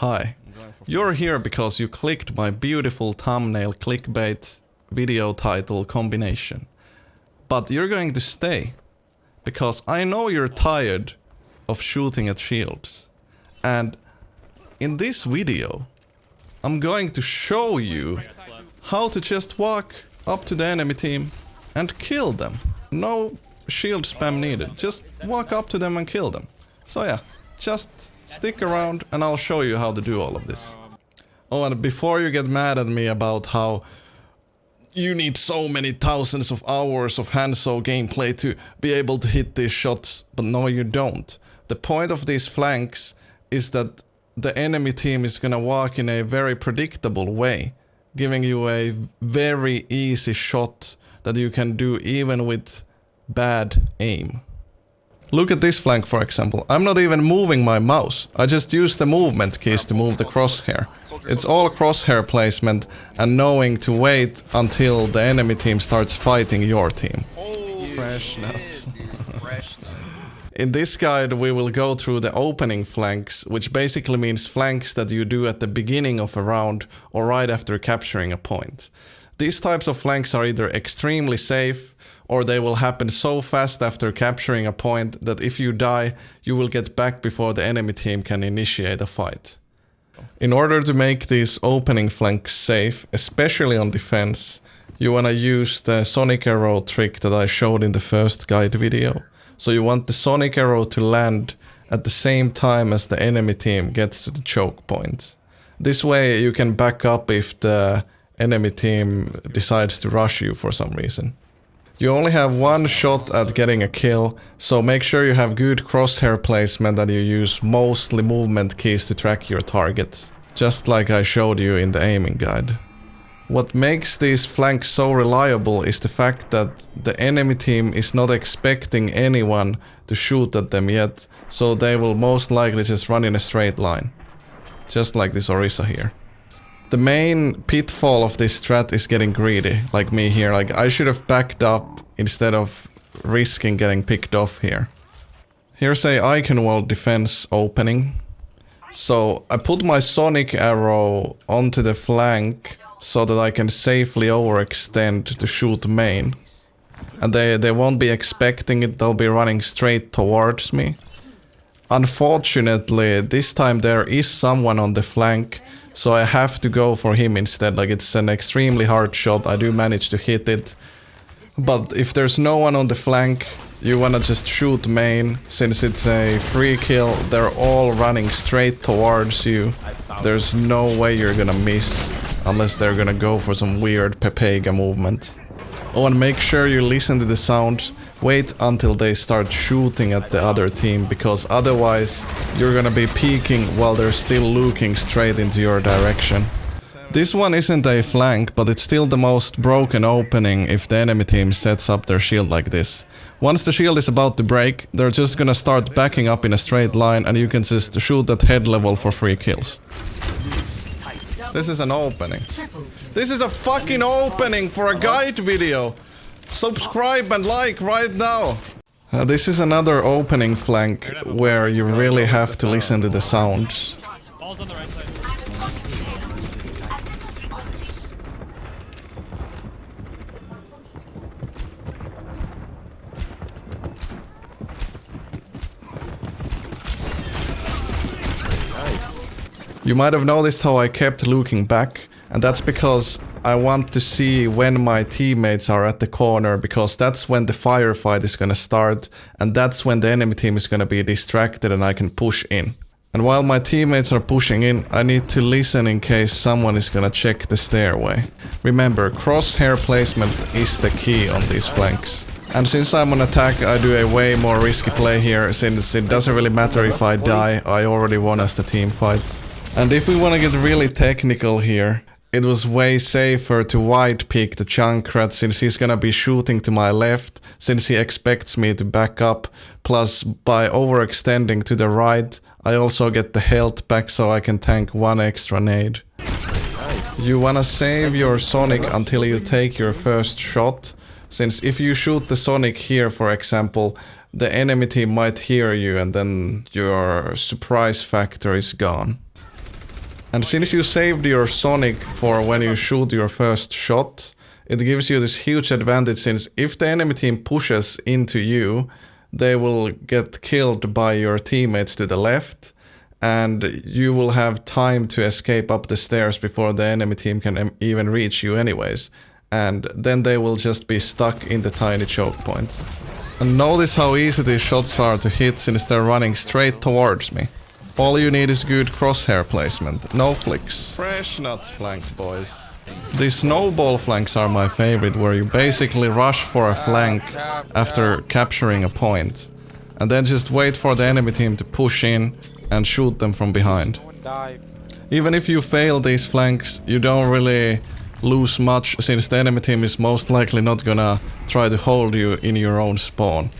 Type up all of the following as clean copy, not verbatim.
Hi. You're here because you clicked my beautiful thumbnail clickbait video title combination. But you're going to stay. Because I know you're tired of shooting at shields. And in this video, I'm going to show you how to just walk up to the enemy team and kill them. No shield spam needed. Just walk up to them and kill them. So yeah, just stick around and I'll show you how to do all of this. Oh, and before you get mad at me about how you need so many thousands of hours of Hanzo gameplay to be able to hit these shots, but no you don't. The point of these flanks is that the enemy team is gonna walk in a very predictable way, giving you a very easy shot that you can do even with bad aim. Look at this flank for example. I'm not even moving my mouse. I just use the movement keys to move the crosshair. It's all crosshair placement and knowing to wait until the enemy team starts fighting your team. Freshnuts. In this guide we will go through the opening flanks, which basically means flanks that you do at the beginning of a round or right after capturing a point. These types of flanks are either extremely safe or they will happen so fast after capturing a point that if you die, you will get back before the enemy team can initiate a fight. In order to make these opening flanks safe, especially on defense, you wanna use the sonic arrow trick that I showed in the first guide video. So you want the sonic arrow to land at the same time as the enemy team gets to the choke point. This way you can back up if the enemy team decides to rush you for some reason. You only have one shot at getting a kill, so make sure you have good crosshair placement and you use mostly movement keys to track your target, just like I showed you in the aiming guide. What makes these flanks so reliable is the fact that the enemy team is not expecting anyone to shoot at them yet, so they will most likely just run in a straight line. Just like this Orisa here. The main pitfall of this strat is getting greedy, like me here. Like I should have backed up instead of risking getting picked off here. Here's a icon wall defense opening. So I put my sonic arrow onto the flank so that I can safely overextend to shoot main. And they won't be expecting it, they'll be running straight towards me. Unfortunately, this time there is someone on the flank, so I have to go for him instead. Like it's an extremely hard shot, I do manage to hit it. But if there's no one on the flank, you wanna just shoot main. Since it's a free kill, they're all running straight towards you. There's no way you're gonna miss, unless they're gonna go for some weird Pepega movement. Oh, and make sure you listen to the sounds. Wait until they start shooting at the other team, because otherwise you're gonna be peeking while they're still looking straight into your direction. This one isn't a flank, but it's still the most broken opening if the enemy team sets up their shield like this. Once the shield is about to break, they're just gonna start backing up in a straight line and you can just shoot at head level for free kills. This is an opening. This is a fucking opening for a guide video! Subscribe and like right now! This is another opening flank where you really have to listen to the sounds. You might have noticed how I kept looking back, and that's because I want to see when my teammates are at the corner, because that's when the firefight is gonna start, and that's when the enemy team is gonna be distracted and I can push in. And while my teammates are pushing in, I need to listen in case someone is gonna check the stairway. Remember, crosshair placement is the key on these flanks. And since I'm on attack, I do a way more risky play here, since it doesn't really matter if I die, I already won as the team fight. And if we wanna get really technical here, it was way safer to wide pick the Junkrat since he's gonna be shooting to my left, since he expects me to back up. Plus, by overextending to the right, I also get the health back so I can tank one extra nade. You wanna save your sonic until you take your first shot, since if you shoot the sonic here for example, the enemy team might hear you and then your surprise factor is gone. And since you saved your Sonic for when you shoot your first shot, it gives you this huge advantage, since if the enemy team pushes into you, they will get killed by your teammates to the left, and you will have time to escape up the stairs before the enemy team can even reach you anyways. And then they will just be stuck in the tiny choke point. And notice how easy these shots are to hit since they're running straight towards me. All you need is good crosshair placement, no flicks. Freshnuts flank, boys. These snowball flanks are my favorite, where you basically rush for a flank after capturing a point, and then just wait for the enemy team to push in and shoot them from behind. Even if you fail these flanks, you don't really lose much, since the enemy team is most likely not gonna try to hold you in your own spawn.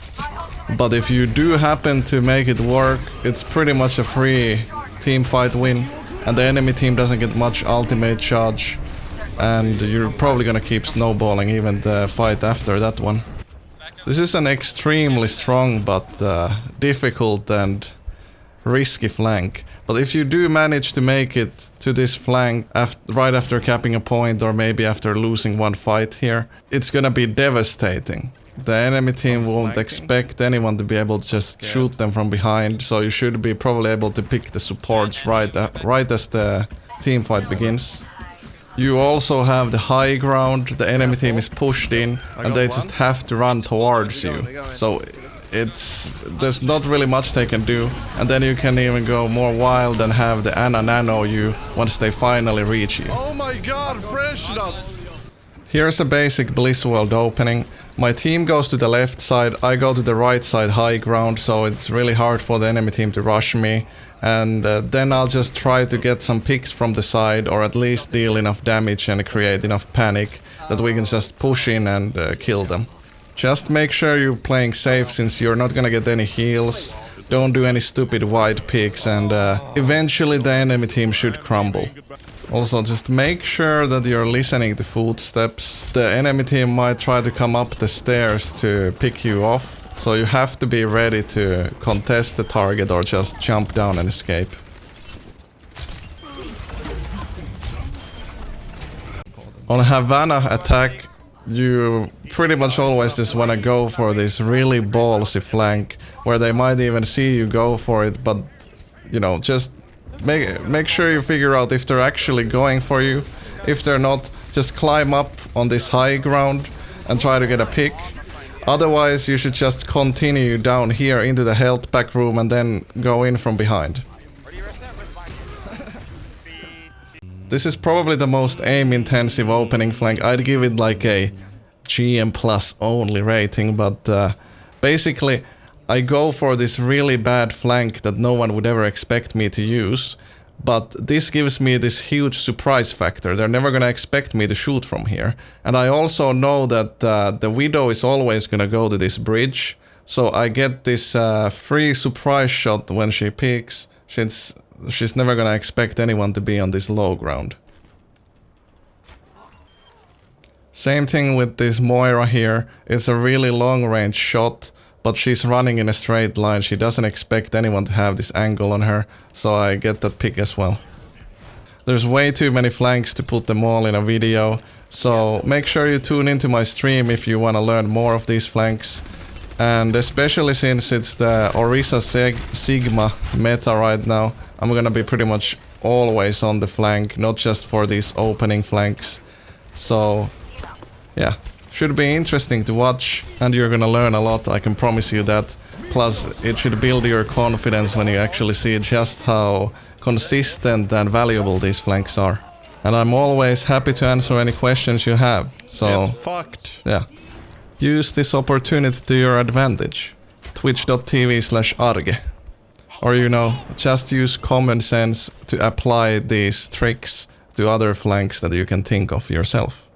But if you do happen to make it work, it's pretty much a free team fight win, and the enemy team doesn't get much ultimate charge, and you're probably gonna keep snowballing even the fight after that one. This is an extremely strong but difficult and risky flank. But if you do manage to make it to this flank right after capping a point, or maybe after losing one fight here, it's gonna be devastating. The enemy team won't expect anyone to be able to just shoot them from behind, so you should be probably able to pick the supports right as the team fight begins. You also have the high ground, the enemy team is pushed in, and they just have to run towards you. So there's not really much they can do, and then you can even go more wild and have the Anna nano you once they finally reach you. Oh my god, freshnuts! Here's a basic Bliss World opening. My team goes to the left side, I go to the right side high ground, so it's really hard for the enemy team to rush me. And then I'll just try to get some picks from the side, or at least deal enough damage and create enough panic that we can just push in and kill them. Just make sure you're playing safe, since you're not gonna get any heals. Don't do any stupid wide picks, and eventually the enemy team should crumble. Also, just make sure that you're listening to footsteps. The enemy team might try to come up the stairs to pick you off, so you have to be ready to contest the target or just jump down and escape. On Havana attack, you pretty much always just wanna go for this really ballsy flank, where they might even see you go for it, but you know, just make sure you figure out if they're actually going for you. If they're not, just climb up on this high ground and try to get a pick. Otherwise, you should just continue down here into the health pack room and then go in from behind. This is probably the most aim-intensive opening flank. I'd give it like a GM plus only rating, but basically I go for this really bad flank that no one would ever expect me to use, but this gives me this huge surprise factor. They're never gonna expect me to shoot from here. And I also know that the Widow is always gonna go to this bridge, so I get this free surprise shot when she peeks, since she's never gonna expect anyone to be on this low ground. Same thing with this Maire here. It's a really long range shot, but she's running in a straight line. She doesn't expect anyone to have this angle on her, so I get that pick as well. There's way too many flanks to put them all in a video, so make sure you tune into my stream if you want to learn more of these flanks. And especially since it's the Orisa Sigma meta right now, I'm gonna be pretty much always on the flank, not just for these opening flanks. So yeah, should be interesting to watch, and you're gonna learn a lot, I can promise you that. Plus, it should build your confidence when you actually see just how consistent and valuable these flanks are. And I'm always happy to answer any questions you have, so get fucked. Yeah. Use this opportunity to your advantage. Twitch.tv/Arrge. Or you know, just use common sense to apply these tricks to other flanks that you can think of yourself.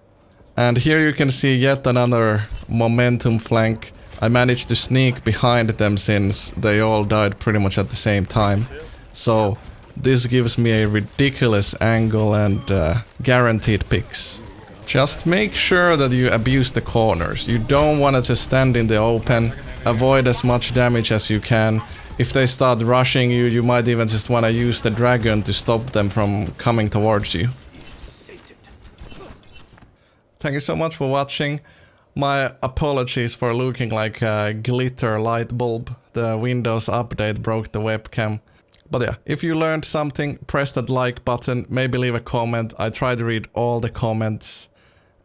And here you can see yet another momentum flank. I managed to sneak behind them since they all died pretty much at the same time. So this gives me a ridiculous angle and guaranteed picks. Just make sure that you abuse the corners. You don't want to just stand in the open avoid as much damage as you can. If they start rushing you, you might even just want to use the dragon to stop them from coming towards you. Thank you so much for watching. My apologies for looking like a glitter light bulb. The Windows update broke the webcam. But yeah, if you learned something, press that like button, maybe leave a comment. I try to read all the comments.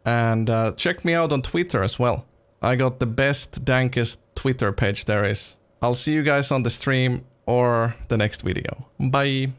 And check me out on Twitter as well. I got the best, dankest Twitter page there is. I'll see you guys on the stream or the next video. Bye!